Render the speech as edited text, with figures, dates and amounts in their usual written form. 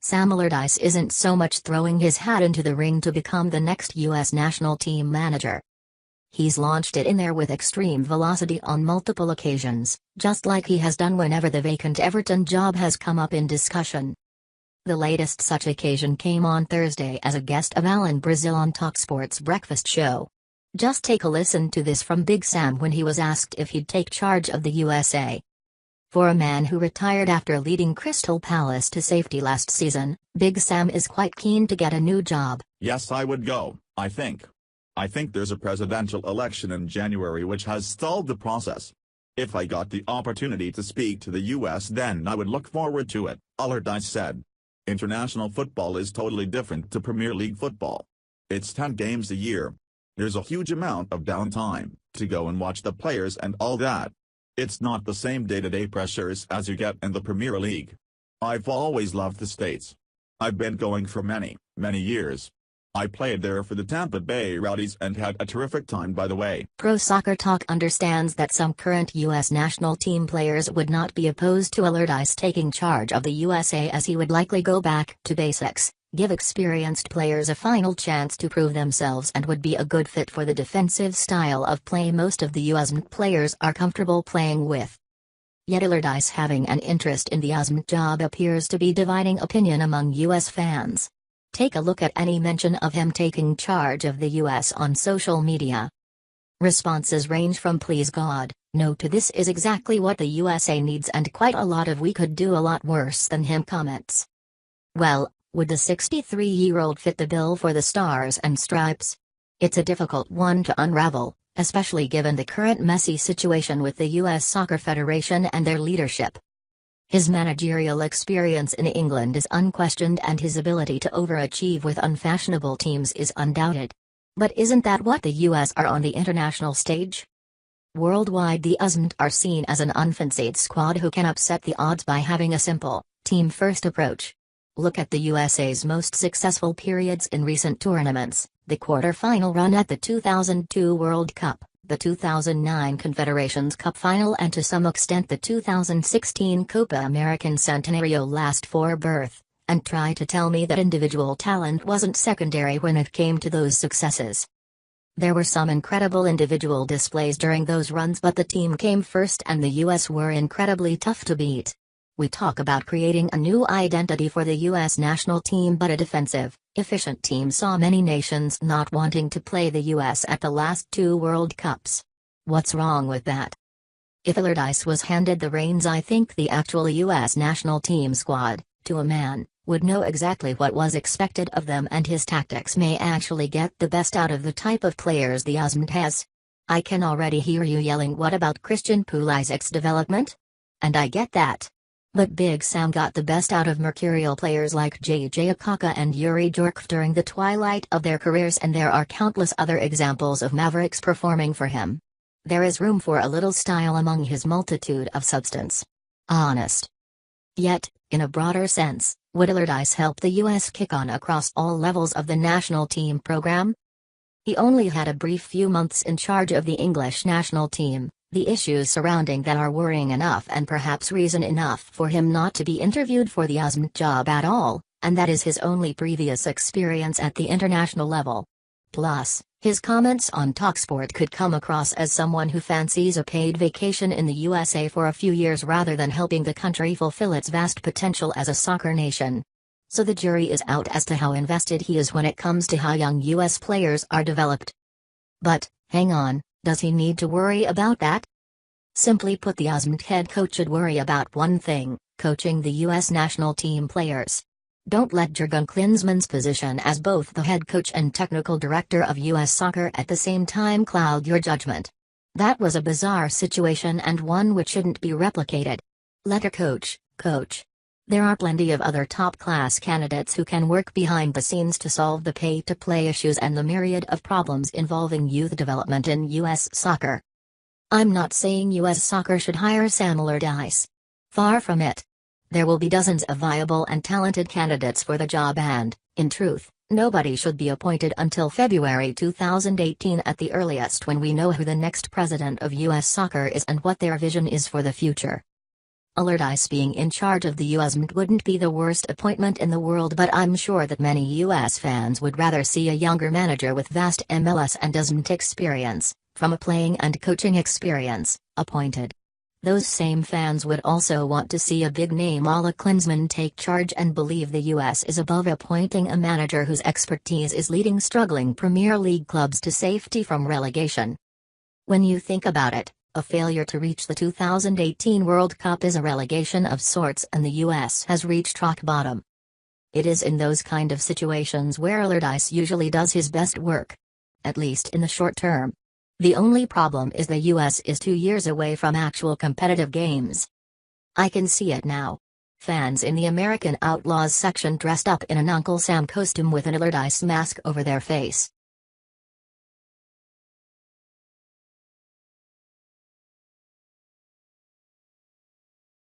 Sam Allardyce isn't so much throwing his hat into the ring to become the next US national team manager. He's launched it in there with extreme velocity on multiple occasions, just like he has done whenever the vacant Everton job has come up in discussion. The latest such occasion came on Thursday as a guest of Alan Brazil on talkSPORT's breakfast show. Just take a listen to this from Big Sam when he was asked if he'd take charge of the USA. For a man who retired after leading Crystal Palace to safety last season, Big Sam is quite keen to get a new job. Yes, I would go, I think. I think there's a presidential election in January which has stalled the process. If I got the opportunity to speak to the US, then I would look forward to it, Allardyce said. International football is totally different to Premier League football. It's 10 games a year. There's a huge amount of downtime, to go and watch the players and all that. It's not the same day-to-day pressures as you get in the Premier League. I've always loved the States. I've been going for many, many years. I played there for the Tampa Bay Rowdies and had a terrific time, by the way. Pro Soccer Talk understands that some current U.S. national team players would not be opposed to Allardyce taking charge of the USA, as he would likely go back to basics, give experienced players a final chance to prove themselves, and would be a good fit for the defensive style of play most of the USMNT players are comfortable playing with. Yet Allardyce having an interest in the USMNT job appears to be dividing opinion among US fans. Take a look at any mention of him taking charge of the US on social media. Responses range from "please God, no" to "this is exactly what the USA needs," and quite a lot of "we could do a lot worse than him" comments. Well, would the 63-year-old fit the bill for the Stars and Stripes? It's a difficult one to unravel, especially given the current messy situation with the US Soccer Federation and their leadership. His managerial experience in England is unquestioned, and his ability to overachieve with unfashionable teams is undoubted. But isn't that what the US are on the international stage? Worldwide, the USMNT are seen as an unfancied squad who can upset the odds by having a simple, team-first approach. Look at the USA's most successful periods in recent tournaments: the quarter-final run at the 2002 World Cup, the 2009 Confederations Cup final, and to some extent the 2016 Copa American Centenario last for birth, and try to tell me that individual talent wasn't secondary when it came to those successes. There were some incredible individual displays during those runs, but the team came first and the US were incredibly tough to beat. We talk about creating a new identity for the US national team, but a defensive, efficient team saw many nations not wanting to play the US at the last two World Cups. What's wrong with that? If Allardyce was handed the reins, I think the actual US national team squad, to a man, would know exactly what was expected of them, and his tactics may actually get the best out of the type of players the USMNT has. I can already hear you yelling, "What about Christian Pulisic's development?" And I get that. But Big Sam got the best out of mercurial players like JJ Okocha and Yuri Djorkaeff during the twilight of their careers, and there are countless other examples of Mavericks performing for him. There is room for a little style among his multitude of substance. Honest. Yet, in a broader sense, would Allardyce help the US kick on across all levels of the national team program? He only had a brief few months in charge of the English national team. The issues surrounding that are worrying enough, and perhaps reason enough for him not to be interviewed for the USMNT job at all, and that is his only previous experience at the international level. Plus, his comments on talkSPORT could come across as someone who fancies a paid vacation in the USA for a few years rather than helping the country fulfill its vast potential as a soccer nation. So the jury is out as to how invested he is when it comes to how young US players are developed. But, hang on. Does he need to worry about that? Simply put, the USMNT head coach should worry about one thing: coaching the US national team players. Don't let Jurgen Klinsmann's position as both the head coach and technical director of US Soccer at the same time cloud your judgment. That was a bizarre situation, and one which shouldn't be replicated. Let a coach coach. There are plenty of other top-class candidates who can work behind the scenes to solve the pay-to-play issues and the myriad of problems involving youth development in US soccer. I'm not saying US soccer should hire Sam Allardyce. Far from it. There will be dozens of viable and talented candidates for the job, and, in truth, nobody should be appointed until February 2018 at the earliest, when we know who the next president of US soccer is and what their vision is for the future. Allardyce being in charge of the USMNT wouldn't be the worst appointment in the world, but I'm sure that many US fans would rather see a younger manager with vast MLS and USMNT experience, from a playing and coaching experience, appointed. Those same fans would also want to see a big name a la Klinsmann take charge and believe the US is above appointing a manager whose expertise is leading struggling Premier League clubs to safety from relegation. When you think about it, a failure to reach the 2018 World Cup is a relegation of sorts, and the US has reached rock bottom. It is in those kind of situations where Allardyce usually does his best work. At least in the short term. The only problem is the US is 2 years away from actual competitive games. I can see it now. Fans in the American Outlaws section dressed up in an Uncle Sam costume with an Allardyce mask over their face.